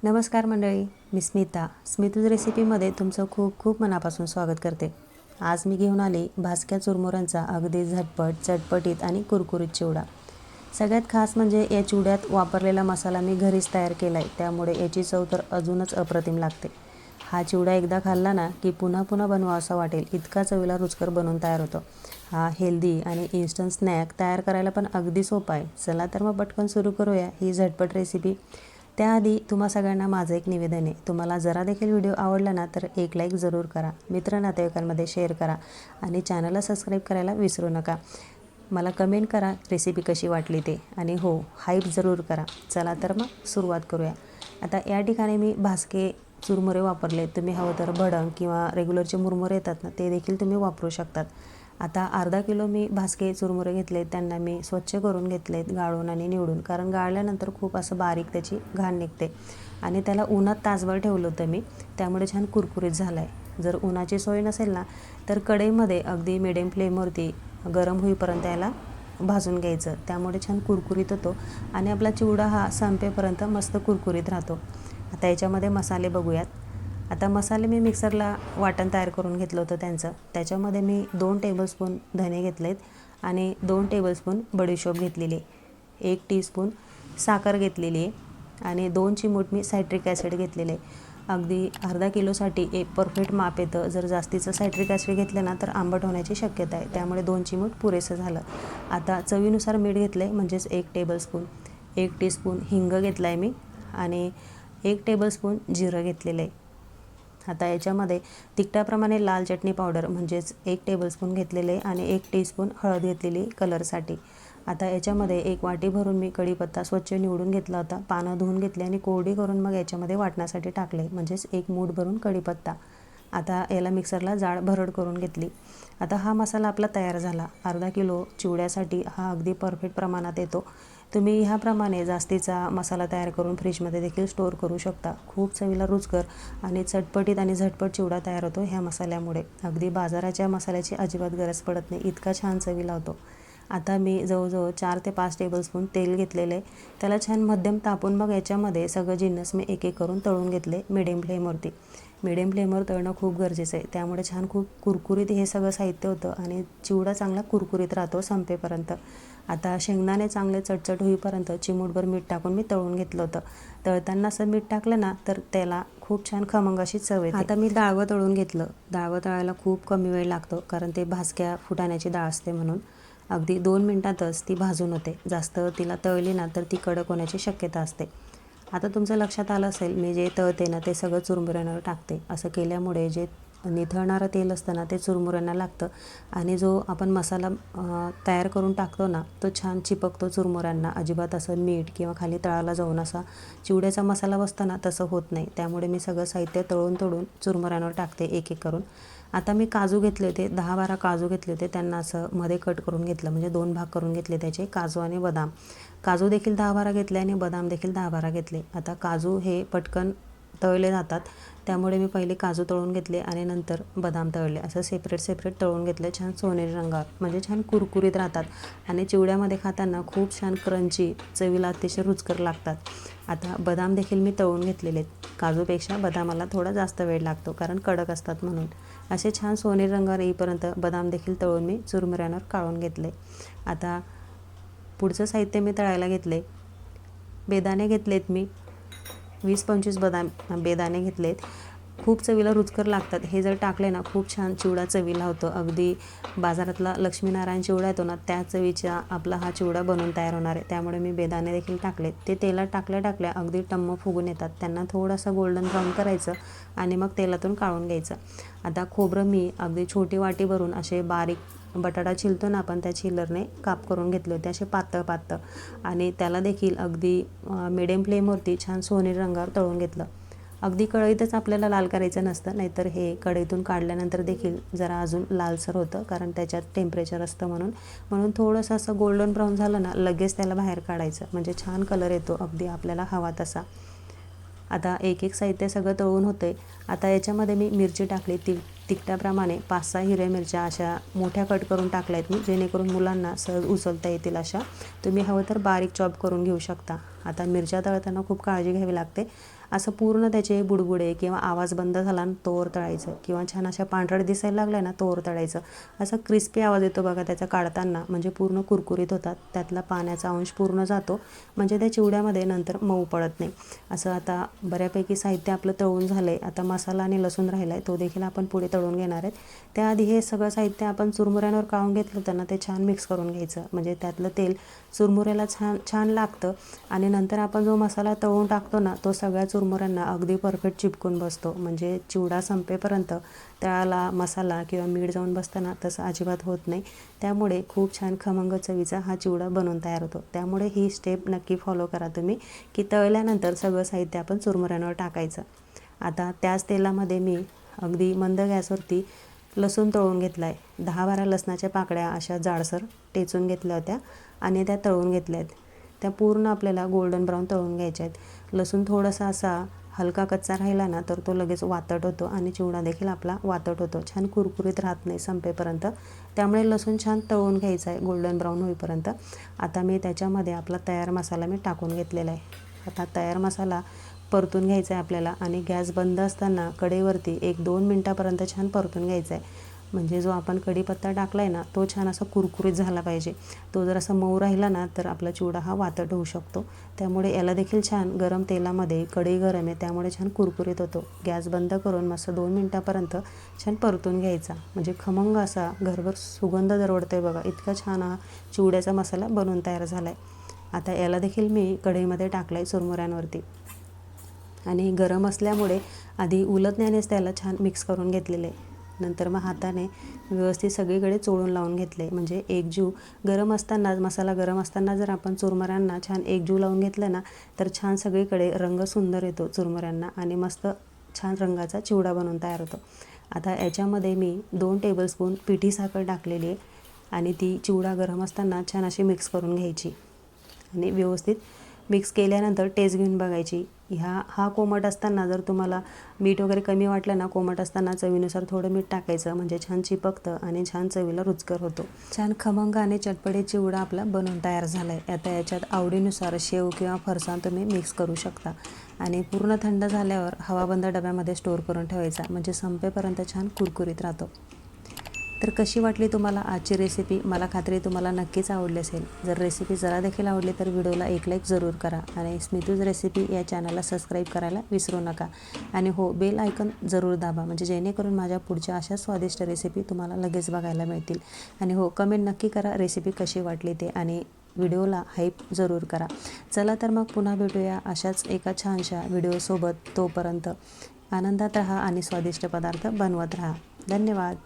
नमस्कार मंडळी, मी स्मितूज रेसिपीमध्ये तुमचं खूप खूप मनापासून स्वागत करते। आज मी घेऊन आले भाजक्या चुरमुऱ्यांचा अगदी झटपट, चटपटीत आणि कुरकुरीत चिवडा। सगळ्यात खास म्हणजे या चिवड्यात वापरलेला मसाला मी घरीच तयार केला आहे, त्यामुळे याची चव तर अजूनच अप्रतिम लागते। हा चिवडा एकदा खाल्ला ना की पुन्हा पुन्हा बनवा असं वाटेल, इतका चवीला रुचकर बनवून तयार होतो। हा हेल्दी आणि इन्स्टंट स्नॅक तयार करायला पण अगदी सोपा आहे। चला तर मग पटकन सुरू करूया ही झटपट रेसिपी। त्याआधी तुम्हा सगळ्यांना माझं एक निवेदन आहे, तुम्हाला जरा देखील व्हिडिओ आवडला ना तर एक लाईक जरूर करा, मित्र नातेवाईकांमध्ये शेअर करा आणि चॅनलला सबस्क्राईब करायला विसरू नका। मला कमेंट करा रेसिपी कशी वाटली ते, आणि हो, हाईप जरूर करा। चला तर मग सुरुवात करूया। आता या ठिकाणी मी भाजके चुरमुरे वापरले, तुम्ही हवं तर भडंग किंवा रेग्युलरचे मुरमुरे येतात ना ते देखील तुम्ही वापरू शकतात। आता अर्धा किलो मी भाजके चुरमुरे घेतले, त्यांना मी स्वच्छ करून घेतलेत गाळून आणि निवडून, कारण गाळल्यानंतर खूप असं बारीक त्याची घाण निघते आणि त्याला उन्हात तासभर ठेवलं होतं मी, त्यामुळे छान कुरकुरीत झाला आहे। जर उन्हाची सोय नसेल ना तर कढईमध्ये अगदी मिडियम फ्लेमवरती गरम होईपर्यंत याला भाजून घ्यायचं, त्यामुळे छान कुरकुरीत होतो आणि आपला चिवडा हा संपेपर्यंत मस्त कुरकुरीत राहतो। आता याच्यामध्ये मसाले बघूयात। आता मसाले मी मिक्सरला वाटण तयार करून घेतलं होतं त्याच्यामध्ये मी 2 टेबलस्पून धने घेतलेत आणि 2 टेबलस्पून बडीशोप घेतलेली, 1 टीस्पून साखर घेतलेली आहे आणि 2 चिमूट मी सायट्रिक ॲसिड घेतलेले। अगदी अर्धा किलोसाठी एक परफेक्ट माप येतं। जर जास्तीचं सायट्रिक ॲसिड घेतलं ना तर आंबट होण्याची शक्यता आहे, त्यामुळे 2 चिमूट पुरेसं झालं। आता चवीनुसार मीठ घेतलं आहे, म्हणजेच 1 टेबलस्पून, 1 टीस्पून हिंग घेतला आहे मी आणि 1 टेबलस्पून जिरं घेतलेलं आहे। आता याच्यामध्ये तिखटाप्रमाणे लाल चटणी पावडर म्हणजेच 1 टेबलस्पून घेतलेले आणि 1 टीस्पून हळद घेतलेली कलरसाठी। आता याच्यामध्ये 1 वाटी भरून मी कढीपत्ता स्वच्छ निवडून घेतला होता, पानं धुवून घेतली आणि कोरडी करून मग याच्यामध्ये वाटण्यासाठी टाकले, म्हणजेच 1 मूठ भरून कढीपत्ता। आता याला मिक्सरला जाड भरड करून घेतली। आता हा मसाला आपला तयार झाला। अर्धा किलो चिवड्यासाठी हा अगदी परफेक्ट प्रमाणात येतो। तुम्ही ह्याप्रमाणे जास्तीचा मसाला तयार करून फ्रीजमध्ये देखील स्टोअर करू शकता। खूप चवीला रुचकर आणि चटपटीत आणि झटपट चिवडा तयार होतो ह्या मसाल्यामुळे। अगदी बाजाराच्या मसाल्याची अजिबात गरज पडत नाही, इतका छान चवीला होतो। आता मी जवळजवळ 4 ते 5 टेबलस्पून तेल घेतलेलं आहे, त्याला छान मध्यम तापून मग याच्यामध्ये सगळं जिन्नस मी एक एक करून तळून घेतले मिडियम फ्लेमवरती। मिडियम फ्लेमवर तळणं खूप गरजेचं आहे, त्यामुळे छान खूप कुरकुरीत हे सगळं साहित्य होतं आणि चिवडा चांगला कुरकुरीत राहतो संपेपर्यंत। आता शेंगदाणे चांगले चटचट होईपर्यंत चिमूटभर मीठ टाकून मी तळून घेतलं होतं। तळताना असं मीठ टाकलं ना तर त्याला खूप छान खमंग अशी चव येते। आता मी डाळवं तळून घेतलं। डाळवं तळायला खूप कमी वेळ लागतो, कारण ते भाजक्या फुटाण्याची डाळ असते म्हणून। अगदी 2 मिनिटातच ती भाजून होते, जास्त तिला तळली ना तर ती कडक होण्याची शक्यता असते। आता तुमचं लक्षात आलं असेल, मी जे तळते ना ते सगळं चुरमुऱ्यांवर टाकते। असं केल्यामुळे जे निथळणारं तेल असतं ना ते चुरमुऱ्यांना लागतं आणि जो आपण मसाला तयार करून टाकतो ना तो छान चिपकतो चुरमुऱ्यांना। अजिबात असं मीठ किंवा खाली तळाला जाऊन असा चिवड्याचा मसाला बसतो ना तसं होत नाही, त्यामुळे मी सगळं साहित्य तळून चुरमुऱ्यांवर टाकते एक एक करून। आता मी काजू घेतले होते, 10-12 काजू घेतले होते, त्यांना असं मध्ये कट करून घेतलं, म्हणजे 2 भाग करून घेतले त्याचे, काजू आणि बदाम। काजू देखील 10-12 घेतले आणि बदाम देखील 10-12 घेतले। आता काजू हे पटकन तळले जातात, त्यामुळे मी पहिले काजू तळून घेतले आणि नंतर बदाम तळले, असं सेपरेट तळून घेतले छान सोनेरी रंगावर, म्हणजे छान कुरकुरीत राहतात आणि चिवड्यामध्ये खाताना खूप छान क्रंची, चवीला अतिशय रुचकर लागतात। आता बदाम देखील मी तळून घेतलेले आहेत। काजूपेक्षा बदामाला थोडा जास्त वेळ लागतो, कारण कडक असतात म्हणून। असे छान सोनेरी रंगावर येईपर्यंत बदाम देखील तळून मी चुरमुऱ्यांवर काढून घेतले। आता पुढचं साहित्य मी तळायला घेतले। बेदाणे घेतलेत मी 20-25 बेदाणे घेतलेत। खूप चवीला रुचकर लागतात हे, जर टाकले ना खूप छान चिवडा चवीला होतो। अगदी बाजारातला लक्ष्मीनारायण चिवडा येतो ना त्या चवीचा आपला हा चिवडा बनवून तयार होणार आहे, त्यामुळे मी बेदाणे देखील टाकले। ते तेलात टाकल्या अगदी टम्म फुगून येतात, त्यांना थोडंसं गोल्डन ब्राऊन करायचं आणि मग तेलातून काढून घ्यायचं। आता खोबरं मी अगदी छोटी वाटी भरून असे बारीक, बटाटा छिलतो ना आपण त्या छिलरने काप करून घेतले होते असे पातळ आणि त्याला देखील अगदी मिडियम फ्लेमवरती छान सोनेरी रंगावर तळून घेतलं। अगदी कढईतच आपल्याला लाल करायचं नसतं, नाहीतर हे कढईतून काढल्यानंतर देखील जरा अजून लालसर होतं, कारण त्याच्यात टेम्परेचर असतं म्हणून थोडंसं असं गोल्डन ब्राऊन झालं ना लगेच त्याला बाहेर काढायचं, म्हणजे छान कलर येतो अगदी आपल्याला हवा तसा। आता एक एक साहित्य सगळं तळून होते। आता याच्यामध्ये मी मिरची टाकली, तिखटाप्रमाणे 5-6 हिरव्या मिरच्या अशा मोठ्या कट करून टाकल्या आहेत मी, जेणेकरून मुलांना सहज उचलता येतील अशा। तुम्ही हवं तर बारीक चॉप करून घेऊ शकता। आता मिरच्या तळताना खूप काळजी घ्यावी लागते, असं पूर्ण त्याचे बुडबुडे किंवा आवाज बंद झाला ना तोवर तळायचं, किंवा छान अशा पांढरट दिसायला लागल्या ना तोवर तळायचं. असं क्रिस्पी आवाज येतो बघा त्याचा काढताना, म्हणजे पूर्ण कुरकुरीत होतात, त्यातला पाण्याचा अंश पूर्ण जातो, म्हणजे त्या चिवड्यामध्ये नंतर मऊ पडत नाही. असं आता बऱ्यापैकी साहित्य आपलं तळून झालं आहे. आता मसाला आणि लसूण राहिला आहे, तो देखील आपण पुढे तळून घेणार आहेत. त्याआधी हे सगळं साहित्य आपण चुरमुऱ्यांवर काढून घेतलं होतं ना, ते छान मिक्स करून घ्यायचं, म्हणजे त्यातलं तेल चुरमुऱ्याला छान छान लागतं. आणि नंतर आपण जो मसाला तळून टाकतो ना, तो सगळ्या चुरमुऱ्यांना अगदी परफेक्ट चिपकून बसतो, म्हणजे चिवडा संपेपर्यंत त्याला मसाला किंवा मीठ जाऊन बसताना तसं अजिबात होत नाही. त्यामुळे खूप छान खमंग चवीचा हा चिवडा बनवून तयार होतो. त्यामुळे ही स्टेप नक्की फॉलो करा तुम्ही, की तळल्यानंतर सगळं साहित्य आपण चुरमुऱ्यांवर टाकायचं. आता त्याच तेलामध्ये मी अगदी मंद गॅसवरती लसूण तळून घेतला आहे. 10-12 लसणाच्या पाकळ्या अशा जाडसर टेचून घेतल्या होत्या आणि त्या तळून घेतल्या आहेत. त्या पूर्ण आपल्याला गोल्डन ब्राऊन तळून घ्यायच्या आहेत. लसूण थोडासा असा हलका कच्चा राहिला ना तर तो लगेच वातट होतो आणि चिवडा देखील आपला वातट होतो, छान कुरकुरीत राहत नाही संपेपर्यंत. त्यामुळे लसूण छान तळून घ्यायचा आहे गोल्डन ब्राऊन होईपर्यंत. आता मी त्याच्यामध्ये आपला तयार मसाला मी टाकून घेतलेला आहे. आता तयार मसाला परतून घ्यायचा आहे आपल्याला, आणि गॅस बंद असताना कढईवरती 1-2 मिनटापर्यंत छान परतून घ्यायचा आहे. म्हणजे जो आपण कढीपत्ता टाकला आहे ना तो छान असा कुरकुरीत झाला पाहिजे. तो जर असा मऊ राहिला ना तर आपला चिवडा हा वातट होऊ शकतो. त्यामुळे याला देखील छान गरम तेलामध्ये, कढई गरम आहे त्यामुळे छान कुरकुरीत होतो. गॅस बंद करून मस्त 2 मिनटापर्यंत छान परतून घ्यायचा, म्हणजे खमंग असा घरभर सुगंध दरवळतो आहे बघा. इतका छान हा चिवड्याचा मसाला बनवून तयार झाला आहे. आता याला देखील मी कढईमध्ये टाकला आहे चुरमुऱ्यांवरती, आणि गरम असल्यामुळे आधी उलटण्यानेच त्याला छान मिक्स करून घेतलेलं आहे. नंतर मग हाताने व्यवस्थित सगळीकडे चोळून लावून घेतले, म्हणजे एकजीव गरम असतानाच, मसाला गरम असताना जर आपण चुरमुऱ्यांना छान एकजीव लावून घेतलं ना तर छान सगळीकडे रंग सुंदर येतो चुरमुऱ्यांना, आणि मस्त छान रंगाचा चिवडा बनवून तयार होतो. आता याच्यामध्ये मी 2 टेबलस्पून पिठी साखर टाकलेली आहे, आणि ती चिवडा गरम असताना छान अशी मिक्स करून घ्यायची, आणि व्यवस्थित मिक्स केल्यानंतर टेस्ट घेऊन बघायची. हा कोमट असताना जर तुम्हाला मीठ वगैरे कमी वाटलं ना, कोमट असताना चवीनुसार थोडं मीठ टाकायचं, म्हणजे छान चिपकतं आणि छान चवीला रुचकर होतो. छान खमंग आणि चटपटीत चिवडा आपला बनवून तयार झाला आहे. आता याच्यात आवडीनुसार शेव किंवा फरसाण तुम्ही मिक्स करू शकता, आणि पूर्ण थंड झाल्यावर हवाबंद डब्यामध्ये स्टोअर करून ठेवायचा, म्हणजे संपेपर्यंत छान कुरकुरीत राहतो. तर कशी वाटली तुम्हाला आजची रेसिपी? मला खात्री तुम्हाला नक्कीच आवडली असेल. जर रेसिपी जरा देखील आवडली तर व्हिडिओला एक लाईक जरूर करा, आणि स्मितूज रेसिपी या चॅनलला सबस्क्राईब करायला विसरू नका. आणि हो, बेल आयकॉन जरूर दाबा, म्हणजे जेणेकरून माझ्या पुढच्या अशा स्वादिष्ट रेसिपी तुम्हाला लगेच बघायला मिळतील. आणि हो, कमेंट नक्की करा रेसिपी कशी वाटली ते, आणि व्हिडिओला हाईप जरूर करा. चला तर मग पुन्हा भेटूया अशाच एका छानशा व्हिडिओसोबत. तोपर्यंत आनंदात राहा आणि स्वादिष्ट पदार्थ बनवत राहा. धन्यवाद.